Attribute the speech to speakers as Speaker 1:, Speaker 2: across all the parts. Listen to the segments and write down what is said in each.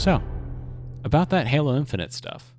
Speaker 1: So, about that Halo Infinite stuff.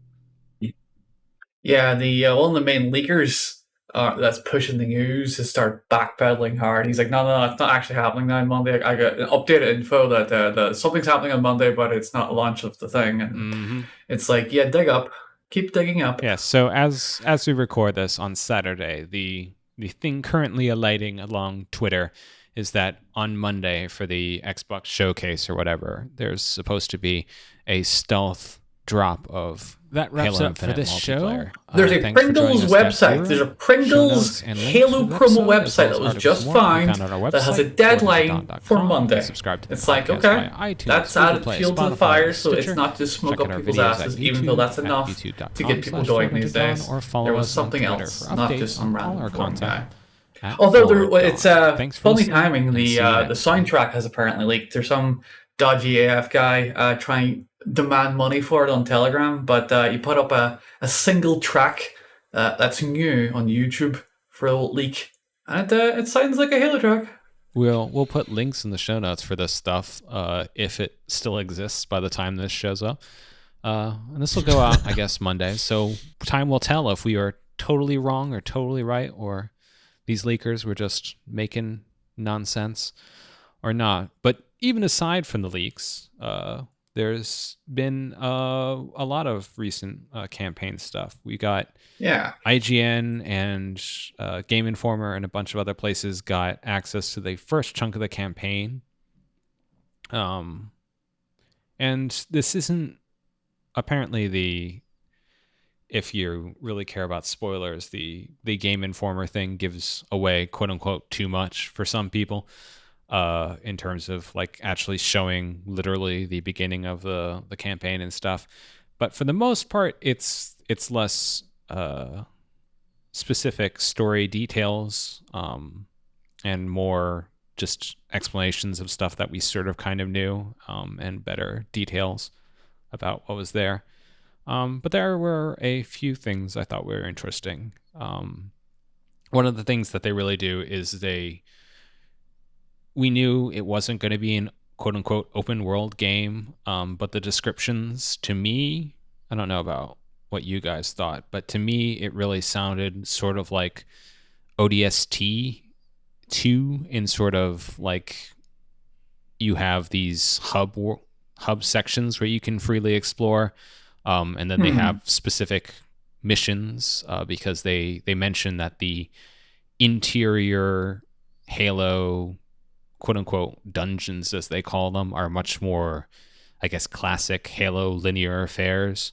Speaker 2: Yeah, the one of the main leakers that's pushing the news to start backpedaling hard. He's like, no, it's not actually happening now on Monday. I got updated info that something's happening on Monday, but it's not launch of the thing. And it's like, yeah, dig up, keep digging up.
Speaker 1: Yeah. So as we record this on Saturday, the thing currently alighting along Twitter is that on Monday for the Xbox showcase or whatever, there's supposed to be a stealth drop of
Speaker 3: that wraps
Speaker 1: Halo
Speaker 3: up for this show.
Speaker 2: There's a Pringles website. There's a Pringles Halo promo website that was just found that has a deadline for Monday. It's like, okay, that's added fuel to the fire, so it's not just smoke up people's asses, even though that's enough to get people going these days. There was something else, not just some random forum guy. Although it's funny timing, the soundtrack has apparently leaked. There's some dodgy AF guy trying demand money for it on Telegram, but he put up a single track that's new on YouTube for a leak, and it sounds like a Halo track.
Speaker 1: We'll put links in the show notes for this stuff if it still exists by the time this shows up, and this will go out I guess Monday, so time will tell if we are totally wrong or totally right, or these leakers were just making nonsense or not. But even aside from the leaks, there's been a lot of recent campaign stuff. We got IGN and Game Informer and a bunch of other places got access to the first chunk of the campaign. And this isn't apparently if you really care about spoilers, the Game Informer thing gives away quote unquote too much for some people. In terms of like actually showing literally the beginning of the campaign and stuff, but for the most part, it's less specific story details, and more just explanations of stuff that we sort of kind of knew, and better details about what was there. But there were a few things I thought were interesting. One of the things that they really do is we knew it wasn't going to be an quote unquote open world game, but the descriptions to me, I don't know about what you guys thought, but to me it really sounded sort of like ODST 2, in sort of like you have these hub sections where you can freely explore, and then they have specific missions, because they mention that the interior Halo quote unquote dungeons, as they call them, are much more, I guess, classic Halo linear affairs.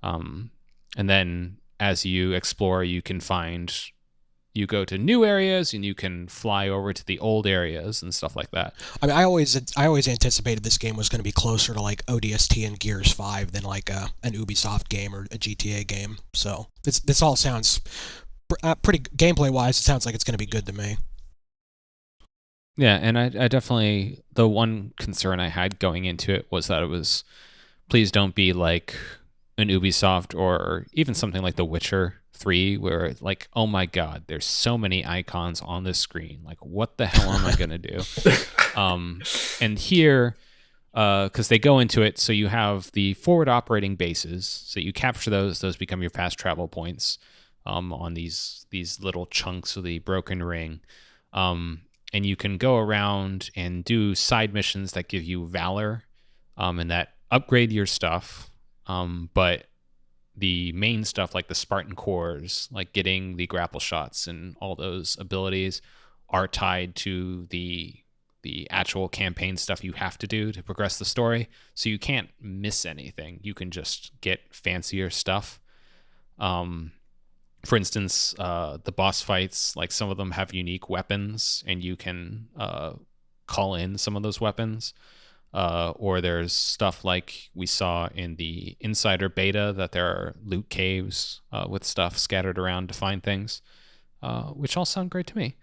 Speaker 1: And then as you explore, you go to new areas and you can fly over to the old areas and stuff like that.
Speaker 3: I mean, I always anticipated this game was going to be closer to like ODST and Gears 5 than like an Ubisoft game or a GTA game. So this all sounds pretty gameplay wise. It sounds like it's going to be good to me.
Speaker 1: Yeah, and I definitely, the one concern I had going into it was that it was, please don't be like an Ubisoft or even something like The Witcher 3, where like, oh my god, there's so many icons on this screen. Like, what the hell am I going to do? And here, because they go into it, so you have the forward operating bases, so you capture those become your fast travel points on these little chunks of the broken ring. And you can go around and do side missions that give you valor, and that upgrade your stuff. But the main stuff, like the Spartan cores, like getting the grapple shots and all those abilities, are tied to the actual campaign stuff you have to do to progress the story. So you can't miss anything. You can just get fancier stuff. For instance, the boss fights, like some of them have unique weapons, and you can call in some of those weapons. Or there's stuff like we saw in the Insider Beta, that there are loot caves with stuff scattered around to find things, which all sound great to me.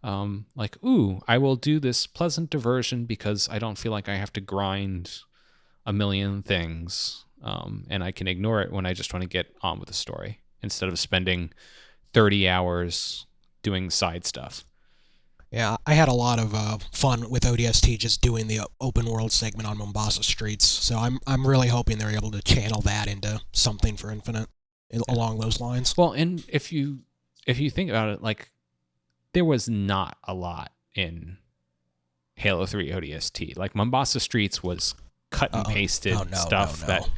Speaker 1: Like, ooh, I will do this pleasant diversion because I don't feel like I have to grind a million things, and I can ignore it when I just want to get on with the story, instead of spending 30 hours doing side stuff.
Speaker 3: Yeah, I had a lot of fun with ODST just doing the open world segment on Mombasa streets. So I'm really hoping they're able to channel that into something for Infinite along those lines.
Speaker 1: Well, and if you think about it, like there was not a lot in Halo 3 ODST. Like Mombasa streets was cut and pasted stuff that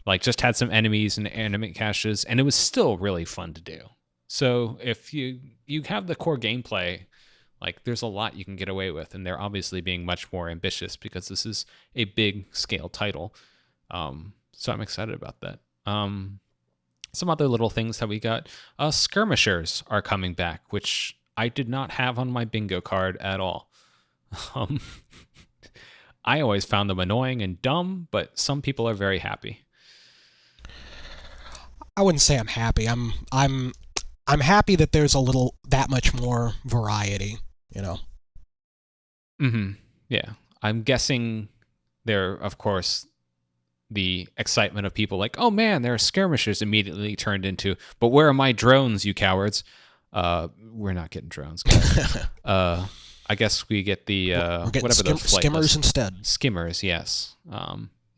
Speaker 1: like just had some enemies and enemy caches, and it was still really fun to do. So if you have the core gameplay, like there's a lot you can get away with, and they're obviously being much more ambitious because this is a big scale title. So I'm excited about that. Some other little things that we got. Skirmishers are coming back, which I did not have on my bingo card at all. I always found them annoying and dumb, but some people are very happy.
Speaker 3: I wouldn't say I'm happy. I'm happy that there's that much more variety, you know.
Speaker 1: Mm-hmm. Yeah. I'm guessing there, of course, the excitement of people like, oh man, there are skirmishers immediately turned into, but where are my drones, you cowards? We're not getting drones, guys. I guess we get the whatever those
Speaker 3: skimmers instead.
Speaker 1: Skimmers, yes.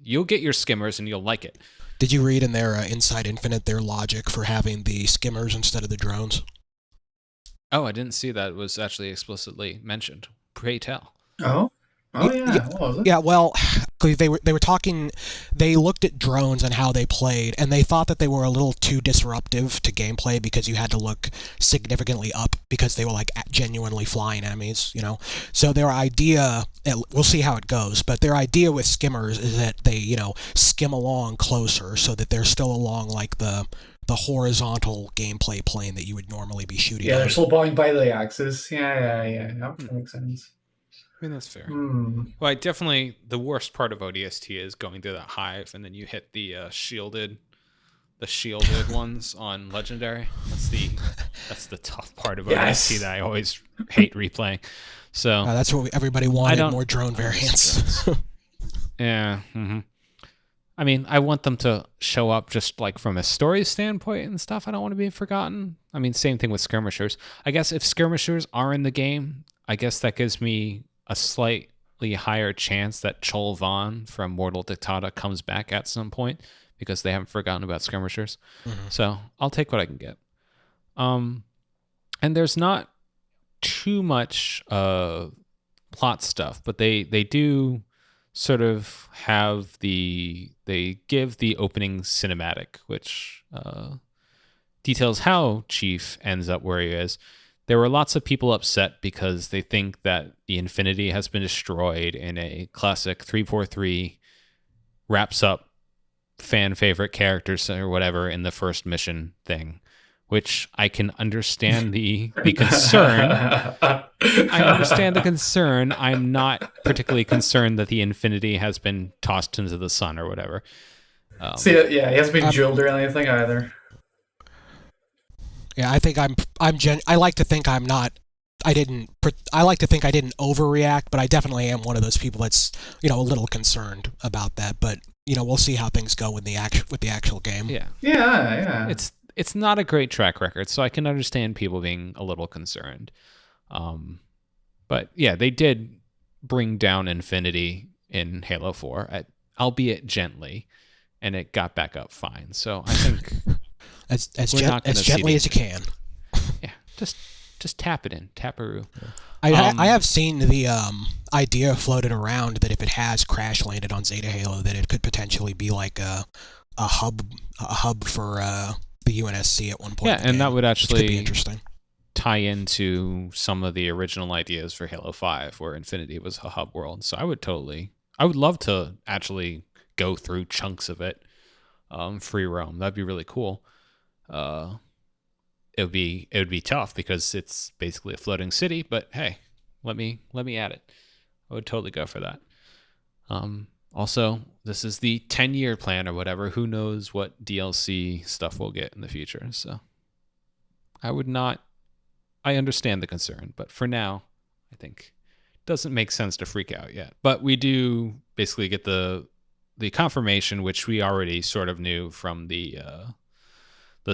Speaker 1: You'll get your skimmers and you'll like it.
Speaker 3: Did you read in their Inside Infinite their logic for having the skimmers instead of the drones?
Speaker 1: Oh, I didn't see that it was actually explicitly mentioned. Pray tell.
Speaker 2: Oh yeah. What was it?
Speaker 3: Yeah, well, they were talking. They looked at drones and how they played, and they thought that they were a little too disruptive to gameplay because you had to look significantly up because they were like genuinely flying enemies, you know. So their idea, we'll see how it goes, but their idea with skimmers is that they, you know, skim along closer so that they're still along like the horizontal gameplay plane that you would normally be shooting.
Speaker 2: Yeah, they're still going by the axis. Yeah. That makes sense.
Speaker 1: I mean, that's fair. Well, the worst part of ODST is going through that hive, and then you hit the shielded ones on Legendary. That's the tough part of ODST that I always hate replaying. So
Speaker 3: that's what everybody wanted, more drone variants.
Speaker 1: Yeah. Mm-hmm. I mean, I want them to show up just like from a story standpoint and stuff. I don't want to be forgotten. I mean, same thing with skirmishers. I guess if skirmishers are in the game, I guess that gives me a slightly higher chance that Chol Vaughn from Mortal Dictata comes back at some point because they haven't forgotten about skirmishers. Mm-hmm. So I'll take what I can get. And there's not too much plot stuff, but they do sort of have they give the opening cinematic, which details how Chief ends up where he is. There were lots of people upset because they think that the Infinity has been destroyed in a classic 343 wraps up fan favorite characters or whatever in the first mission thing, which I can understand the concern. I understand the concern. I'm not particularly concerned that the Infinity has been tossed into the sun or whatever.
Speaker 2: He hasn't been drilled or anything either.
Speaker 3: Yeah, I think I like to think I'm not. I like to think I didn't overreact, but I definitely am one of those people that's, you know, a little concerned about that. But you know, we'll see how things go with the actual game.
Speaker 2: Yeah.
Speaker 1: It's not a great track record, so I can understand people being a little concerned. But yeah, they did bring down Infinity in Halo 4, albeit gently, and it got back up fine. So I think
Speaker 3: as gently as you can.
Speaker 1: Yeah, just tap it in, taparoo.
Speaker 3: I have seen the idea floated around that if it has crash landed on Zeta Halo, that it could potentially be like a hub for the UNSC at one point.
Speaker 1: Yeah, and that would actually
Speaker 3: be interesting.
Speaker 1: Tie into some of the original ideas for Halo 5, where Infinity was a hub world. So I would love to actually go through chunks of it, free roam. That'd be really cool. It would be tough because it's basically a floating city, but hey, let me add it. I would totally go for that. Also, this is the 10-year plan or whatever. Who knows what DLC stuff we'll get in the future. So I understand the concern, but for now, I think it doesn't make sense to freak out yet. But we do basically get the confirmation, which we already sort of knew from the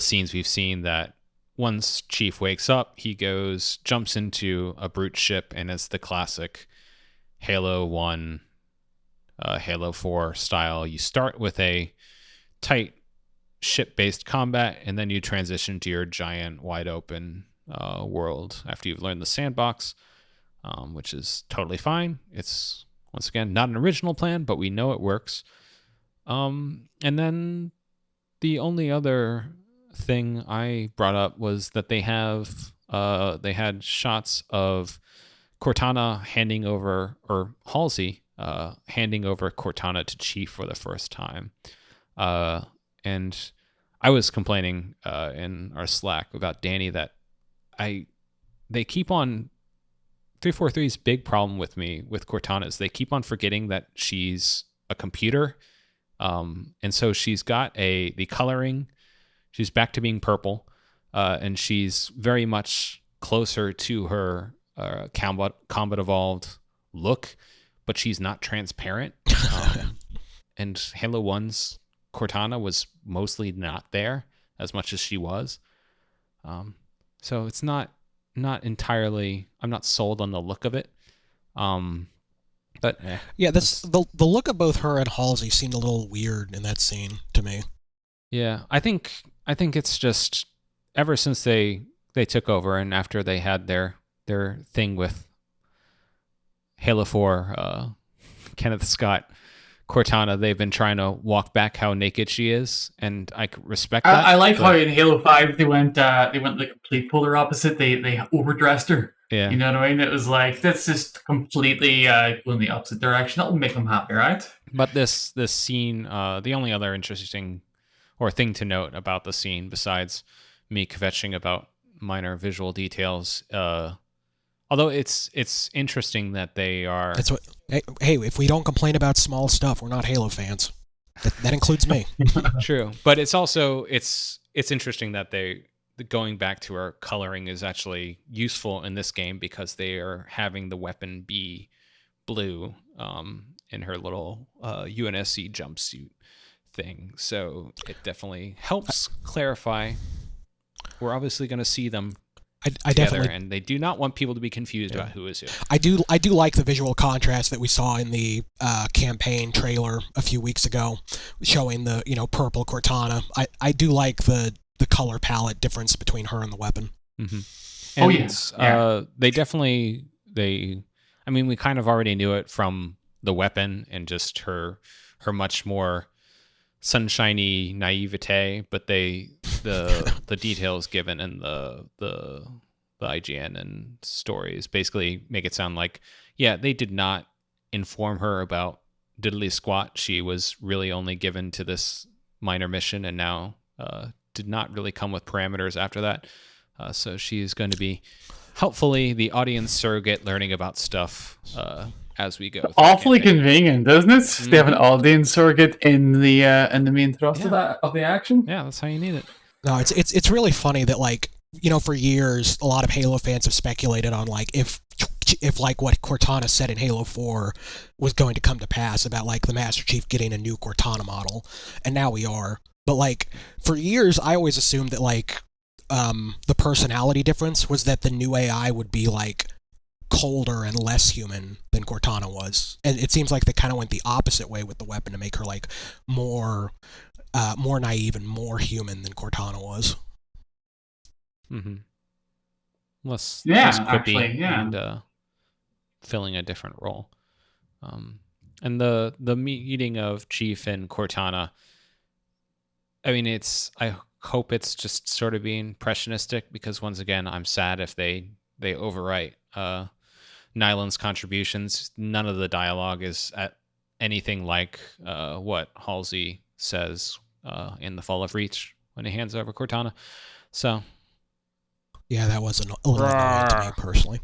Speaker 1: scenes we've seen, that once Chief wakes up, he jumps into a brute ship, and it's the classic Halo 1, Halo 4 style. You start with a tight ship-based combat, and then you transition to your giant, wide-open world after you've learned the sandbox, which is totally fine. It's, once again, not an original plan, but we know it works. And then the only other thing I brought up was that they had shots of Cortana handing over, or Halsey handing over Cortana to Chief for the first time. And I was complaining in our Slack about Dani that they keep on 343's big problem with me with Cortana is they keep on forgetting that she's a computer. And so she's got the coloring. She's back to being purple, and she's very much closer to her combat evolved look, but she's not transparent. And Halo 1's Cortana was mostly not there as much as she was. So it's not entirely, I'm not sold on the look of it. But
Speaker 3: yeah, the look of both her and Halsey seemed a little weird in that scene to me.
Speaker 1: Yeah, I think it's just ever since they took over and after they had their thing with Halo 4, Kenneth Scott, Cortana, they've been trying to walk back how naked she is, and I respect that.
Speaker 2: I like how in Halo 5 they went the complete polar opposite. They overdressed her.
Speaker 1: Yeah.
Speaker 2: You know what I mean? It was like, that's just completely going the opposite direction. That'll make them happy, right?
Speaker 1: But this scene, the only other interesting or thing to note about the scene, besides me kvetching about minor visual details, although it's interesting that they are...
Speaker 3: That's what. Hey, if we don't complain about small stuff, we're not Halo fans. That includes me.
Speaker 1: True, but it's also it's interesting that going back to our coloring is actually useful in this game because they are having the weapon be blue in her little UNSC jumpsuit thing. So it definitely helps clarify. We're obviously going to see them
Speaker 3: I definitely,
Speaker 1: and they do not want people to be confused about who is who.
Speaker 3: I do like the visual contrast that we saw in the campaign trailer a few weeks ago, showing the purple Cortana. I do like the color palette difference between her and the weapon.
Speaker 1: Mm-hmm. And, yes, they definitely I mean, we kind of already knew it from the weapon and just her much more sunshiny naivete, but the details given in the IGN and stories basically make it sound like, yeah, they did not inform her about diddly squat. She was really only given to this minor mission and now did not really come with parameters after that. So she's going to be hopefully the audience surrogate learning about stuff as we go.
Speaker 2: Awfully convenient, doesn't it? Mm-hmm. They have an audience surrogate in the main thrust of the action.
Speaker 1: Yeah, that's how you need it.
Speaker 3: No, it's really funny that, like, for years a lot of Halo fans have speculated on, like, if like what Cortana said in Halo 4 was going to come to pass about, like, the Master Chief getting a new Cortana model, and now we are. But, like, for years I always assumed that, like, the personality difference was that the new AI would be, like, colder and less human than Cortana was, and it seems like they kind of went the opposite way with the weapon to make her, like, more naive and more human than Cortana was.
Speaker 1: Mm-hmm. Less quippy and filling a different role. And the meeting of Chief and Cortana, I mean, I hope it's just sort of being impressionistic, because once again, I'm sad if they overwrite Nyland's contributions. None of the dialogue is at anything like what Halsey says in The Fall of Reach when he hands over Cortana. So
Speaker 3: yeah, that was a little annoying to me personally.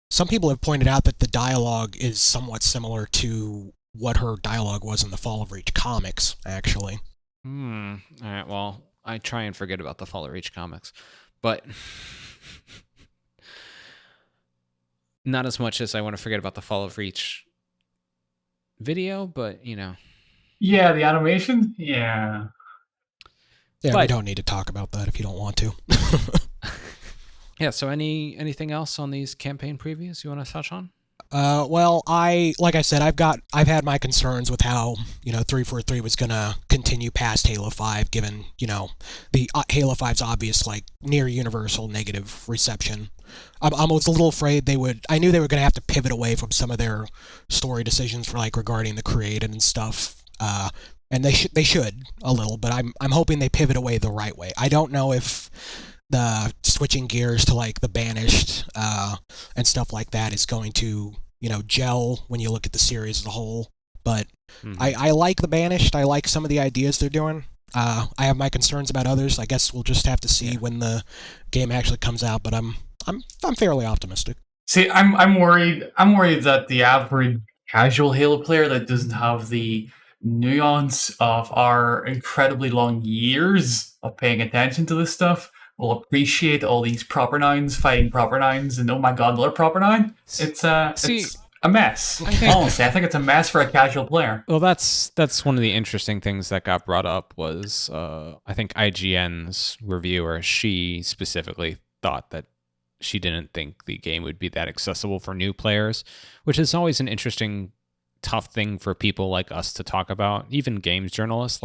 Speaker 3: Some people have pointed out that the dialogue is somewhat similar to what her dialogue was in the Fall of Reach comics, actually.
Speaker 1: All right, well, I try and forget about the Fall of Reach comics, but not as much as I want to forget about the Fall of Reach video, but
Speaker 2: Yeah, the animation? Yeah.
Speaker 3: Yeah, but we don't need to talk about that if you don't want to.
Speaker 1: Yeah, so anything else on these campaign previews you want to touch on?
Speaker 3: Well, like I said, I've had my concerns with how 343 was gonna continue past Halo 5, given the Halo 5's obvious near universal negative reception. I was a little afraid they would. I knew they were gonna have to pivot away from some of their story decisions for regarding the created and stuff. And they should a little, but I'm hoping they pivot away the right way. I don't know if the switching gears to the Banished and stuff like that is going to gel when you look at the series as a whole, but I like the Banished. I like some of the ideas they're doing. I have my concerns about others. I guess we'll just have to see when the game actually comes out, but I'm fairly optimistic.
Speaker 2: See, I'm worried that the average casual Halo player that doesn't have the nuance of our incredibly long years of paying attention to this stuff will appreciate all these proper nouns fighting proper nouns, and oh my god, another proper noun. It's a mess. Honestly, I think it's a mess for a casual player.
Speaker 1: Well, that's one of the interesting things that got brought up was I think IGN's reviewer, she specifically thought that she didn't think the game would be that accessible for new players, which is always an interesting, tough thing for people like us to talk about, even games journalists.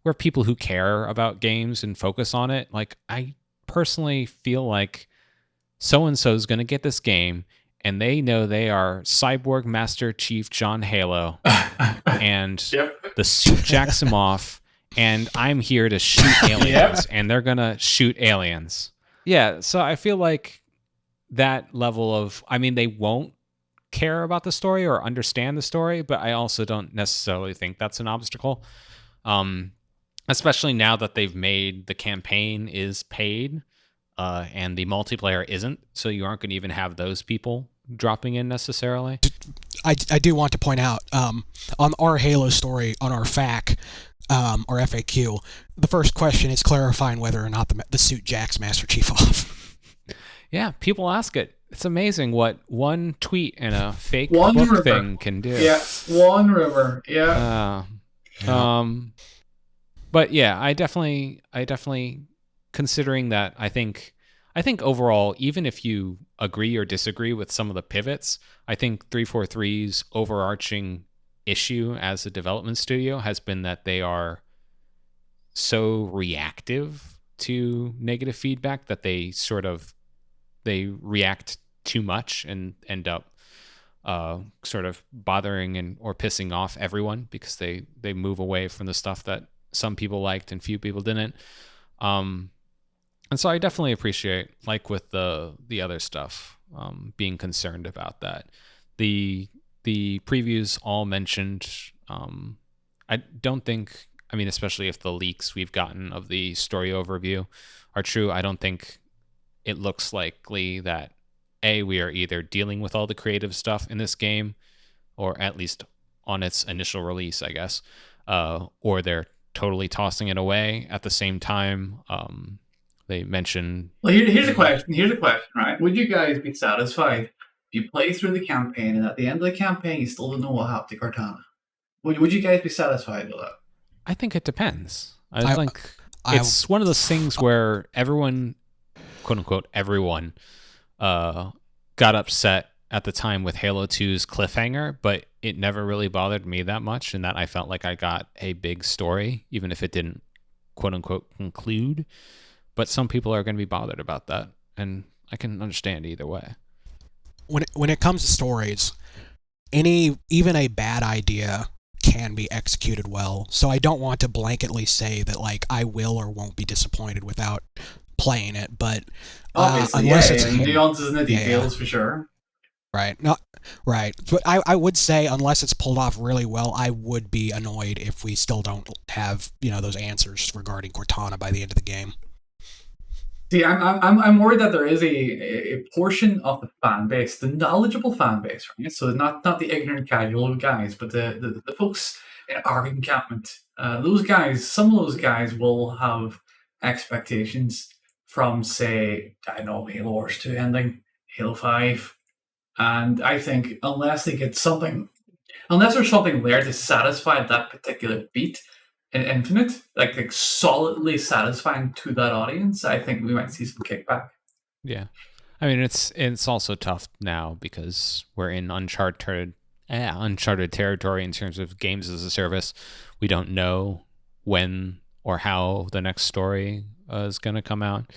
Speaker 1: We're people who care about games and focus on it. I personally feel like so-and-so is going to get this game and they know they are Cyborg Master Chief John Halo and the suit jacks him off and I'm here to shoot aliens and they're going to shoot aliens. Yeah, so I feel like that level of, they won't care about the story or understand the story, but I also don't necessarily think that's an obstacle. Especially now that they've made the campaign is paid and the multiplayer isn't, so you aren't going to even have those people dropping in necessarily.
Speaker 3: I do want to point out on our Halo story, on our FAQ, our FAQ, the first question is clarifying whether or not the suit jacks Master Chief off.
Speaker 1: Yeah, people ask it. It's amazing what one tweet and a fake book thing can do.
Speaker 2: Yeah, one rumor. Yeah.
Speaker 1: But yeah, I definitely considering that I think overall, even if you agree or disagree with some of the pivots, I think 343's overarching issue as a development studio has been that they are so reactive to negative feedback that they react too much and end up sort of bothering or pissing off everyone because they move away from the stuff that some people liked and few people didn't. And so I definitely appreciate, with the other stuff, being concerned about that. The previews all mentioned, I don't think, especially if the leaks we've gotten of the story overview are true, I don't think it looks likely that we are either dealing with all the creative stuff in this game, or at least on its initial release, I guess, or they're totally tossing it away. At the same time, they mention...
Speaker 2: Well, here's a question, right? Would you guys be satisfied if you play through the campaign and at the end of the campaign you still don't know what happened to Cortana? Would you guys be satisfied with that?
Speaker 1: I think it depends. I think it's one of those things where everyone, quote unquote, everyone, got upset at the time with Halo 2's cliffhanger, but it never really bothered me that much, and that I felt like I got a big story, even if it didn't, quote unquote, conclude. But some people are going to be bothered about that, and I can understand either way.
Speaker 3: When it comes to stories, even a bad idea can be executed well, so I don't want to blanketly say that I will or won't be disappointed without playing it, but unless it's
Speaker 2: nuances in the details for sure.
Speaker 3: Right. No, right. But I would say unless it's pulled off really well, I would be annoyed if we still don't have, those answers regarding Cortana by the end of the game.
Speaker 2: See, I'm worried that there is a portion of the fan base, the knowledgeable fan base, right? So not the ignorant casual guys, but the folks in our encampment. Those guys, some of those guys will have expectations from, say, I don't know, Halo Wars 2 ending, Halo 5. And I think unless there's something there to satisfy that particular beat, in Infinite, like solidly satisfying to that audience, I think we might see some kickback.
Speaker 1: Yeah. I mean, it's also tough now because we're in uncharted territory in terms of games as a service. We don't know when or how the next story is going to come out,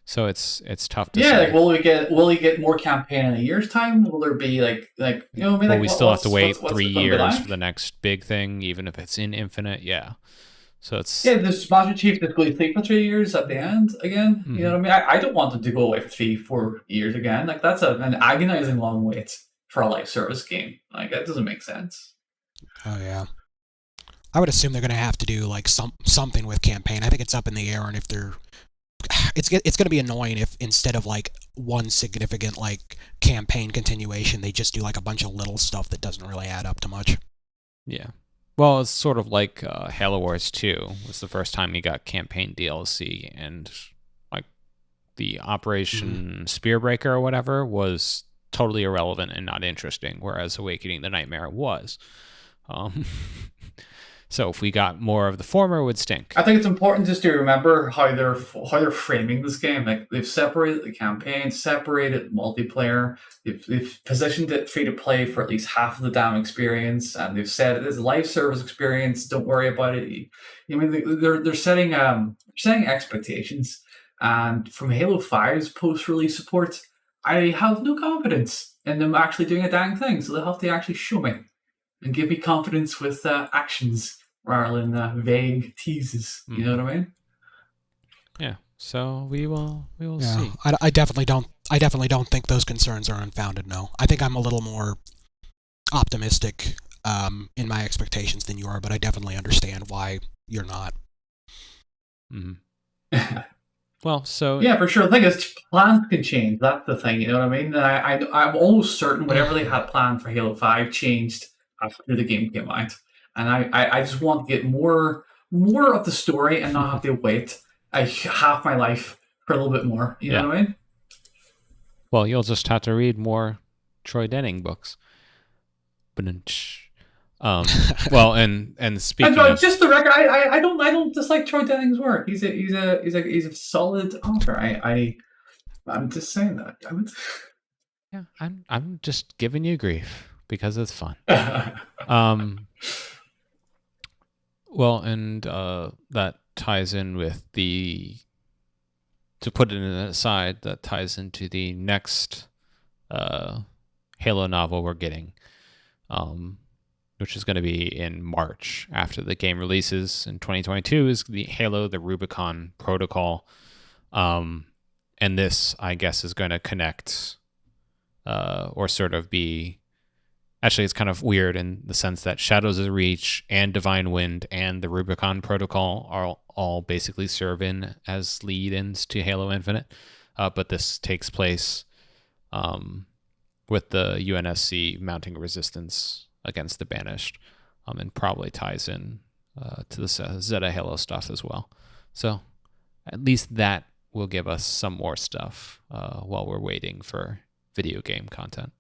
Speaker 1: so it's tough to say.
Speaker 2: Like, will we get more campaign in a year's time? Will there be
Speaker 1: we still have to wait 3 years for the next big thing, even if it's in Infinite. Yeah. So it's
Speaker 2: this Master Chief is going to sleep for 3 years at the end again. Mm-hmm. You know what I mean? I don't want them to go away for 3-4 years again. Like, that's an agonizing long wait for a live service game. Like, that doesn't make sense.
Speaker 3: Oh yeah, I would assume they're going to have to do like something with campaign. I think it's up in the air, and if they're, it's going to be annoying if instead of like one significant like campaign continuation, they just do like a bunch of little stuff that doesn't really add up to much.
Speaker 1: Yeah. Well, it's sort of like Halo Wars 2 was the first time you got campaign DLC, and like the Operation Spearbreaker or whatever was totally irrelevant and not interesting, whereas Awakening the Nightmare was. So if we got more of the former, it would stink.
Speaker 2: I think it's important just to remember how they're framing this game. Like, they've separated the campaign, separated multiplayer. They've positioned it free to play for at least half of the damn experience, and they've said it is a live service experience. Don't worry about it. I mean, they're setting expectations. And from Halo 5's post-release support, I have no confidence in them actually doing a dang thing. So they'll have to actually show me and give me confidence with actions rather than vague teases. You know what I mean?
Speaker 1: Yeah. So we will see.
Speaker 3: I definitely don't think those concerns are unfounded. No, I think I'm a little more optimistic in my expectations than you are, but I definitely understand why you're not.
Speaker 1: Mm-hmm. Well, so
Speaker 2: yeah, for sure. The thing is, plans can change. That's the thing. You know what I mean? And I'm almost certain whatever they had planned for Halo 5 changed after the game came out. And I just want to get more of the story and not have to wait half my life for a little bit more. You know what I mean?
Speaker 1: Well, you'll just have to read more Troy Denning books. Well, and speaking of
Speaker 2: just the record, I don't dislike Troy Denning's work. He's a solid author. I'm just saying that.
Speaker 1: Yeah, I'm just giving you grief because it's fun. Well, and that ties in with to put it in an aside, that ties into the next Halo novel we're getting, which is going to be in March after the game releases in 2022, is the Halo the Rubicon Protocol. And this, I guess, is going to connect or sort of be... Actually, it's kind of weird in the sense that Shadows of the Reach and Divine Wind and the Rubicon Protocol are all basically serve in as lead-ins to Halo Infinite. But this takes place with the UNSC mounting resistance against the Banished, and probably ties in to the Zeta Halo stuff as well. So at least that will give us some more stuff while we're waiting for video game content.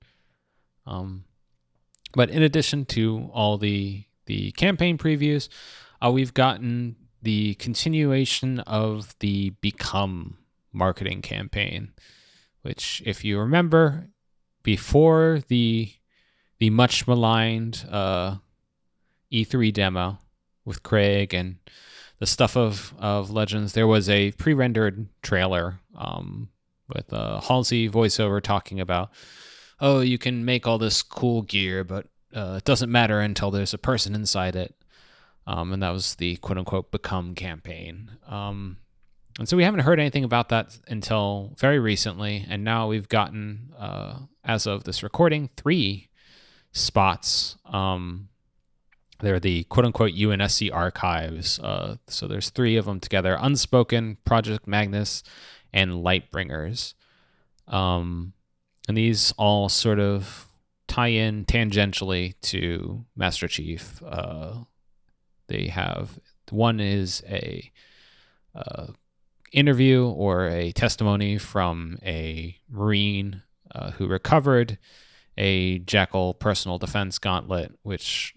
Speaker 1: But in addition to all the campaign previews, we've gotten the continuation of the Become marketing campaign, which, if you remember, before the much maligned E3 demo with Craig and the stuff of Legends, there was a pre-rendered trailer with Halsey voiceover talking about, oh, you can make all this cool gear, but it doesn't matter until there's a person inside it. And that was the quote-unquote Become campaign. And so we haven't heard anything about that until very recently, and now we've gotten, as of this recording, 3 spots. They're the quote-unquote Unsc Archives. So there's 3 of them together: Unspoken, Project Magnus, and Lightbringers. And these all sort of tie in tangentially to Master Chief. They have... One is a interview or a testimony from a Marine who recovered a Jackal personal defense gauntlet, which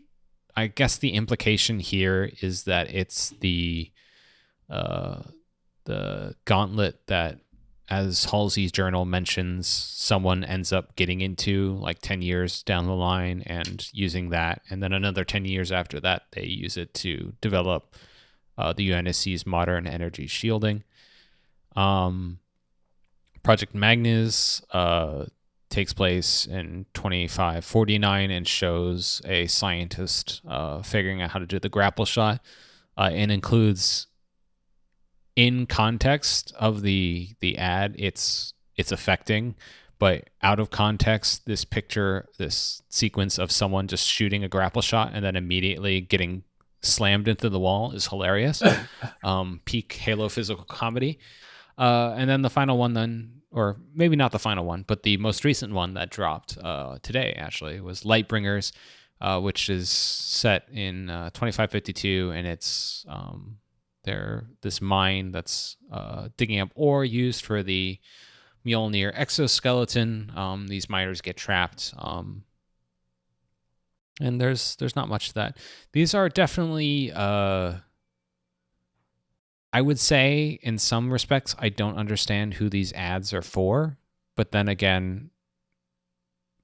Speaker 1: I guess the implication here is that it's the gauntlet that, as Halsey's journal mentions, someone ends up getting into like 10 years down the line and using that. And then another 10 years after that, they use it to develop the UNSC's modern energy shielding. Project Magnus takes place in 2549 and shows a scientist figuring out how to do the grapple shot, and includes, in context of the ad, it's affecting, but out of context, this sequence of someone just shooting a grapple shot and then immediately getting slammed into the wall is hilarious. Peak Halo physical comedy. And then the final one then, or maybe not the final one, but the most recent one that dropped today actually was Lightbringers, which is set in 2552, and it's this mine that's digging up ore used for the Mjolnir exoskeleton. These miners get trapped, and there's not much to that. These are definitely, I would say, in some respects, I don't understand who these ads are for. But then again,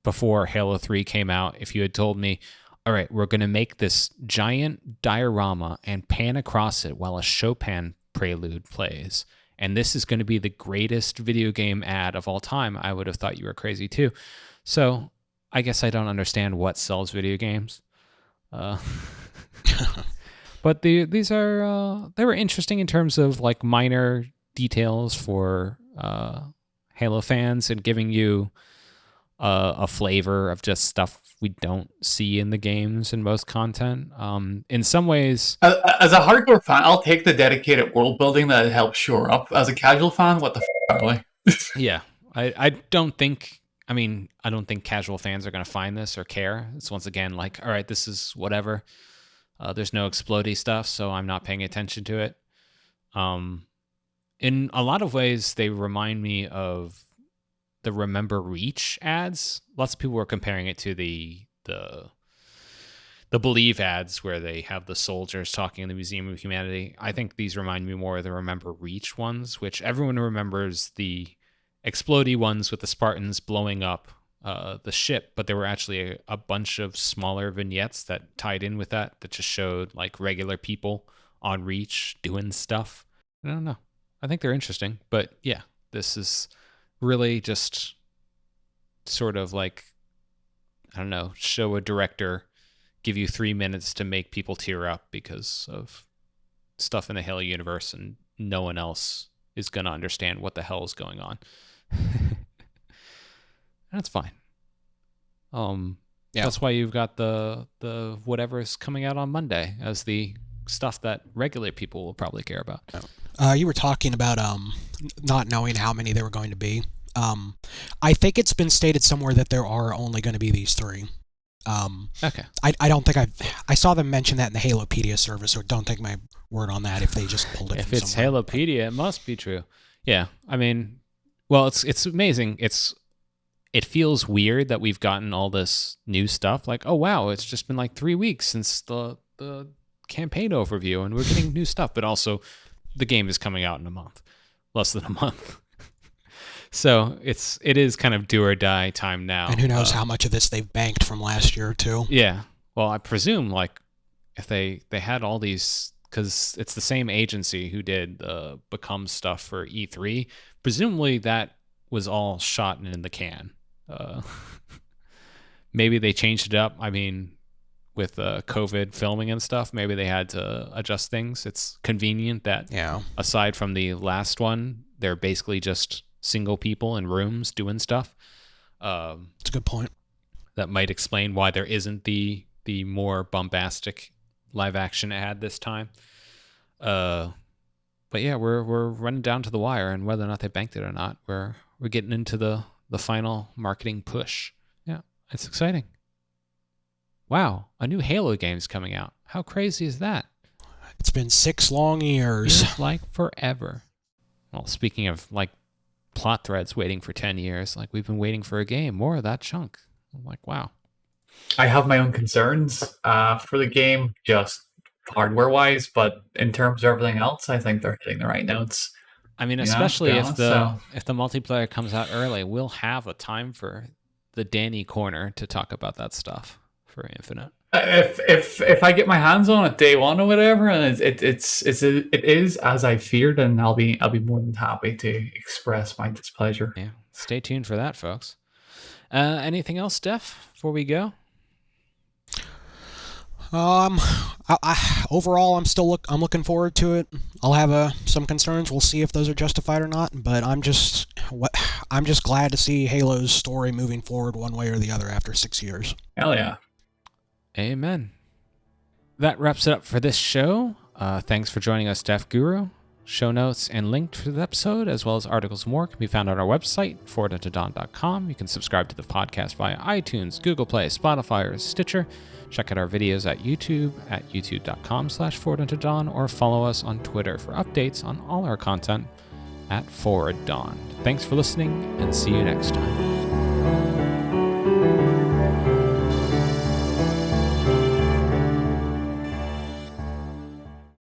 Speaker 1: before Halo 3 came out, if you had told me, all right, we're going to make this giant diorama and pan across it while a Chopin prelude plays, and this is going to be the greatest video game ad of all time, I would have thought you were crazy too. So I guess I don't understand what sells video games. But these are they were interesting in terms of like minor details for Halo fans and giving you a flavor of just stuff we don't see in the games in most content. In some ways,
Speaker 2: as a hardcore fan, I'll take the dedicated world building that it helps shore up. As a casual fan, what the f*** really?
Speaker 1: Yeah, I don't think. I mean, I don't think casual fans are going to find this or care. It's once again like, all right, this is whatever. There's no explodey stuff, so I'm not paying attention to it. In a lot of ways, they remind me of the Remember Reach ads. Lots of people were comparing it to the Believe ads, where they have the soldiers talking in the Museum of Humanity. I think these remind me more of the Remember Reach ones, which everyone remembers the explodey ones with the Spartans blowing up the ship, but there were actually a bunch of smaller vignettes that tied in with that just showed like regular people on Reach doing stuff. I don't know. I think they're interesting, but yeah, this is really just sort of like, I don't know, show a director, give you 3 minutes to make people tear up because of stuff in the Halo universe, and no one else is going to understand what the hell is going on. That's fine. Yeah. That's why you've got the whatever's coming out on Monday as the stuff that regular people will probably care about.
Speaker 3: You were talking about not knowing how many there were going to be. I think it's been stated somewhere that there are only going to be these 3.
Speaker 1: Okay.
Speaker 3: I don't think I saw them mention that in the Halopedia service, so don't take my word on that if they just pulled it
Speaker 1: if
Speaker 3: from
Speaker 1: it's
Speaker 3: somewhere.
Speaker 1: Halopedia, it must be true. Yeah, I mean, well, it's amazing. It feels weird that we've gotten all this new stuff. Like, oh wow, it's just been like 3 weeks since the campaign overview, and we're getting new stuff. But also, the game is coming out in a month, less than a month. So it is kind of do or die time now.
Speaker 3: And who knows how much of this they've banked from last year too.
Speaker 1: Yeah. Well, I presume like if they had all these, because it's the same agency who did the Become stuff for E3. Presumably that was all shot in the can. Maybe they changed it up. I mean, with COVID filming and stuff, maybe they had to adjust things. It's convenient that aside from the last one, they're basically just single people in rooms doing stuff.
Speaker 3: That's a good point.
Speaker 1: That might explain why there isn't the more bombastic live action ad this time. But yeah, we're running down to the wire, and whether or not they banked it or not, we're getting into the final marketing push. Yeah, it's exciting. Wow, a new Halo game's coming out. How crazy is that?
Speaker 3: It's been 6 long years.
Speaker 1: It's like forever. Well, speaking of like plot threads waiting for 10 years, like we've been waiting for a game, more of that chunk. I'm like, wow.
Speaker 2: I have my own concerns for the game, just hardware-wise, but in terms of everything else, I think they're hitting the right notes.
Speaker 1: I mean, especially if the multiplayer comes out early, we'll have a time for the Dani corner to talk about that stuff for Infinite.
Speaker 2: If I get my hands on it day one or whatever, and it is as I feared, and I'll be more than happy to express my displeasure.
Speaker 1: Yeah, stay tuned for that, folks. Anything else, Steph, before we go?
Speaker 3: Overall, I'm looking forward to it. I'll have some concerns. We'll see if those are justified or not. But I'm just glad to see Halo's story moving forward one way or the other after 6 years.
Speaker 2: Hell yeah.
Speaker 1: Amen. That wraps it up for this show. Thanks for joining us, Defguru. Show notes and link to the episode, as well as articles and more, can be found on our website, forwarduntodon.com. You can subscribe to the podcast via iTunes, Google Play, Spotify, or Stitcher. Check out our videos at YouTube at youtube.com/forwarduntodon, or follow us on Twitter for updates on all our content at ForwardDon. Thanks for listening, and see you next time.